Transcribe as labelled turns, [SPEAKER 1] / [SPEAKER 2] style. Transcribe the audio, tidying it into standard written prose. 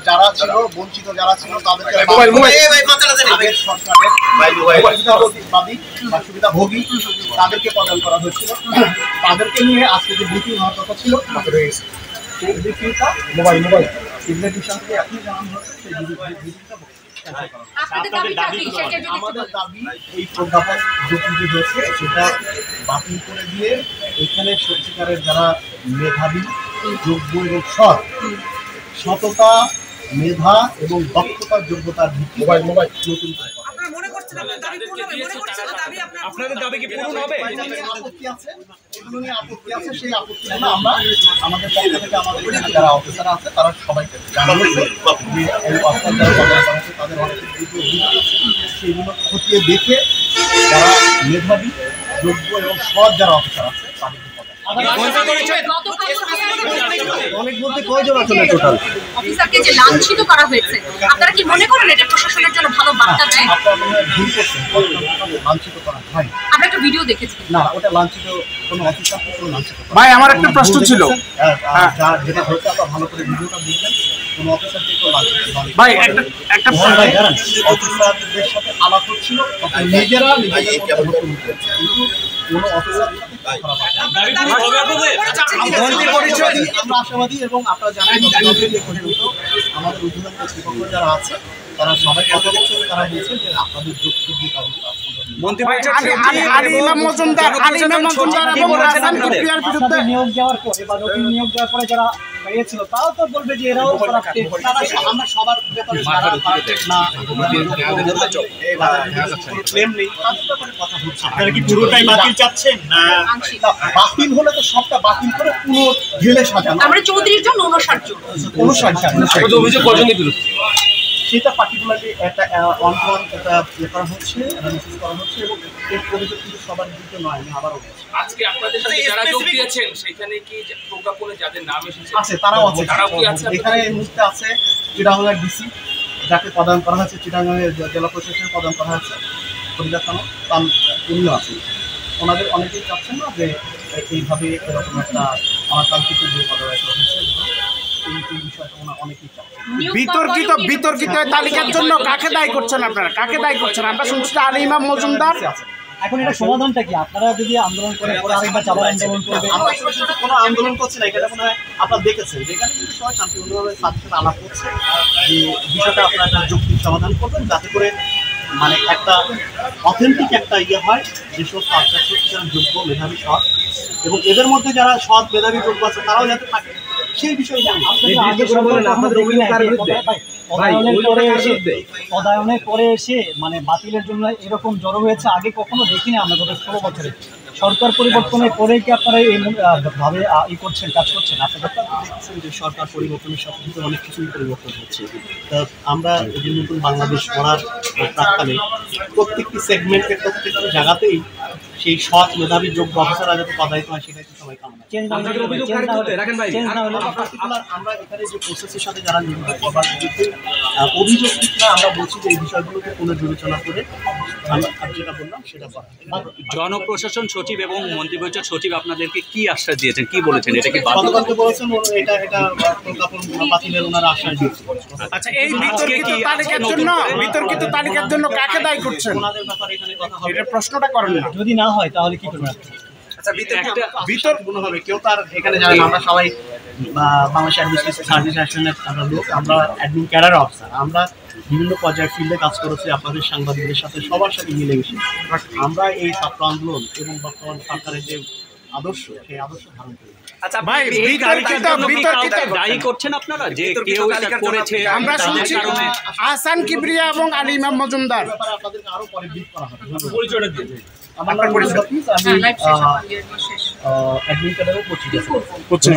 [SPEAKER 1] যারা ছিল বঞ্চিত যারা ছিল তাদেরকে সুবিধাভোগী তাদেরকে প্রদান করা হয়েছিল। তাদেরকে নিয়ে আজকে যে ব্রিফিং হওয়ার কথা ছিল সেই ব্রিফিংটা মোবাইল ইনভেস্টিগেশন থেকে এখন জানানো হচ্ছে সেই ব্রিফিংটা আমাদের দাবি এই প্রজ্ঞাপন যে হয়েছে সেটা বাতিল করে দিয়ে এখানে সত্যিকারের যারা মেধাবী যোগ্য এবং সততা মেধা এবং দক্ষতার যোগ্যতার ভিত্তি নতুন করে
[SPEAKER 2] আপনাদের দাবি কি পূরণ হবে?
[SPEAKER 1] আপত্তি আছে, এগুলো নিয়ে আপত্তি আছে, সেই আপত্তিগুলো আমরা আমাদের পক্ষ থেকে আমাদের যারা অফিসার আছে তারা সবাইকে জানাবো যে এই অফিসার যারা প্রদান করা হচ্ছে তাদের অনেক সেগুলো খতিয়ে দেখে যারা মেধাবী যোগ্য এবং সৎ যারা অফিসার আছে তাদেরকে অনেক বলতে কয়জন আসলে টোটাল
[SPEAKER 3] অফিসারকে যে লাঞ্ছিত করা হয়েছে আপনারা কি মনে করেন এটা প্রশাসনের জন্য ভালো বার্তা দেয়?
[SPEAKER 1] লাঞ্ছিত করা হয়
[SPEAKER 3] আমরা একটা ভিডিও দেখেছি
[SPEAKER 1] না ওটা লাঞ্ছিত কোনো অফিসার কোনো লাঞ্ছিত
[SPEAKER 2] ভাই আমার একটা প্রশ্ন ছিল
[SPEAKER 1] যেটা হচ্ছে আপনারা ভালো করে ভিডিওটা দেখবেন কোনো অফিসারকে কেউ লাঞ্ছিত
[SPEAKER 2] ভাই একটা
[SPEAKER 1] অফিসারদের সাথে আলাপ হচ্ছিল নিজেরা কিন্তু কোনো অফিসার আমরা আশাবাদী এবং আপনারা জানেন আমাদের উদ্বোধন কর্তৃপক্ষ যারা আছে তারা সবাই কথা বলছেন, তারা বলছেন যে আপনাদের যুক্তি দিয়ে
[SPEAKER 4] নিয়োগ দেওয়ার পরে বা নতুন নিয়োগ দেওয়ার পরে যারা পেয়েছিল তাও তো বলবে যে এরাও
[SPEAKER 1] আমরা সবার ব্যাপারে আপনারা কি পুরোটাই বাতিল চাচ্ছেন? বাতিল হলে তো সবটা বাতিল করে পুরো ঢেলে সাজানো।
[SPEAKER 3] আমরা 34 জন 59 জন
[SPEAKER 2] অভিযোগ করেননি বিরুদ্ধে
[SPEAKER 1] সেটা পার্টিকুলারলি একটা অন একটা করা হচ্ছে, অ্যানালিসিস করা হচ্ছে এবং এই অভিযোগ কিন্তু সবার বিরুদ্ধে নয়। আমি আবারও বলছি
[SPEAKER 2] আজকে আপনাদের সাথে যারা যোগ দিয়েছেন সেখানে কি প্রজ্ঞাপনে যাদের নাম এসেছে
[SPEAKER 1] আছে তারাও আছে,
[SPEAKER 2] তারাও কি আছে?
[SPEAKER 1] এখানে এই মুহূর্তে আছে চিটাগাংয়ের ডিসি যাকে প্রদান করা হয়েছে, চিটাগাংয়ের জেলা প্রশাসনের প্রদান করা হয়েছে ফরিদা খানম, উনিও আছেন। ওনাদের অনেকেই চাচ্ছেন না যে এইভাবে এরকম একটা অনাকাঙ্ক্ষিত যে পদক্ষেপ হয়েছে এই বিষয়টা ওনারা অনেকেই চাচ্ছেন।
[SPEAKER 5] বিতর্কিত তালিকার জন্য কাকে দায়ী করছেন আপনারা? কাকে দায়ী করছেন? আমরা শুনছি আলী ইমাম মজুমদার।
[SPEAKER 4] এখন এটা সমাধানটা কি? আপনারা যদি আন্দোলন করেন পরে আরেকবার চাপা আন্দোলন করবে?
[SPEAKER 1] আমরা কোনো আন্দোলন করছি না, এটা মনে হয় আপনারা দেখেছেন যেখানে কিন্তু সবাই শান্তিপূর্ণভাবে সাথে সাথে আলাপ করছে যে বিষয়টা আপনারা একটা যৌক্তিক সমাধান করবেন যাতে করে মানে একটা অথেন্টিক একটা ইয়ে হয় যেসব সত্যিকার যোগ্য মেধাবী সৎ এবং এদের মধ্যে যারা সৎ মেধাবী যোগ্য আছে তারাও যাতে থাকে সেই বিষয়ে
[SPEAKER 4] পদায়নের পরে এসে মানে বাতিলের জন্য এরকম জড়ো হয়েছে আগে কখনো দেখিনি আমরা গত 16 বছরে। সরকার পরিবর্তনের পরে কি আপনারা এই ভাবে ই করছেন, কাজ করছেন? আপনাদের
[SPEAKER 1] দেখছেন যে সরকার পরিবর্তনের সাথে সাথে অনেক কিছুই পরিবর্তন হচ্ছে। আমরা এই যে নতুন বাংলাদেশ গড়ার প্রাক্কালে প্রত্যেকটি সেগমেন্টের প্রত্যেকটি জায়গাতেই সেই সৎ মেধাবী যোগ্য অফিসাররা যাতে পদায়িত হয় সেটাই তো সবাই কামনা। আমরা এখানে যে প্রসেসের সাথে যারা নিয়োজিত সবার বিরুদ্ধে অভিযোগ না, আমরা বলছি যে এই বিষয়গুলোকে পুনর্বিবেচনা করে যেটা বললাম সেটা করা।
[SPEAKER 6] জনপ্রশাসন সচিব এবং মন্ত্রিপরিষদ সচিব আপনাদেরকে কি আশ্বাস দিয়েছেন, কি বলেছেন? এটা কি
[SPEAKER 1] গতকালকে বলেছেন এটা প্রজ্ঞাপন বাতিলের ওনারা আশ্বাস দিয়েছেন।
[SPEAKER 5] আচ্ছা, এই বিতর্কিত তালিকার জন্য কাকে দায়ী করছেন?
[SPEAKER 1] ওনাদের ব্যাপারে এখানে কথা হবে,
[SPEAKER 5] এটা প্রশ্নটা করেন না।
[SPEAKER 4] যদি না হয় তাহলে কি করবেন?
[SPEAKER 1] বিতর্ক হবে কেউ তার এখানে জানেন আমরা সবাই বাংলাদেশ অ্যাডমিনিস্ট্রেটিভ সার্ভিস অ্যাকশনের লোক, আমরা অ্যাডমিন ক্যাডার অফিসার, আমরা বিভিন্ন পর্যায়ের ফিল্ডে কাজ করেছি আপনাদের সাংবাদিকদের সাথে সবার সাথে মিলেমিশে। আমরা এই ছাত্র আন্দোলন এবং বর্তমান সরকারের যে আদর্শ সেই আদর্শ ধারণ করি।
[SPEAKER 6] আচ্ছা ভাই, দায়ী করছেন আপনারা যে কেউ এটা করেছে?
[SPEAKER 5] আমরা শুনছি আহসান কিবরিয়া এবং আলী ইমাম মজুমদার।
[SPEAKER 1] আপনাদেরকে আরো পরে ব্রিফ করা হবে।
[SPEAKER 2] পরিচয়টা দিন।
[SPEAKER 1] আমার নাম অ্যাডমিন ক্যাডারের কোচিং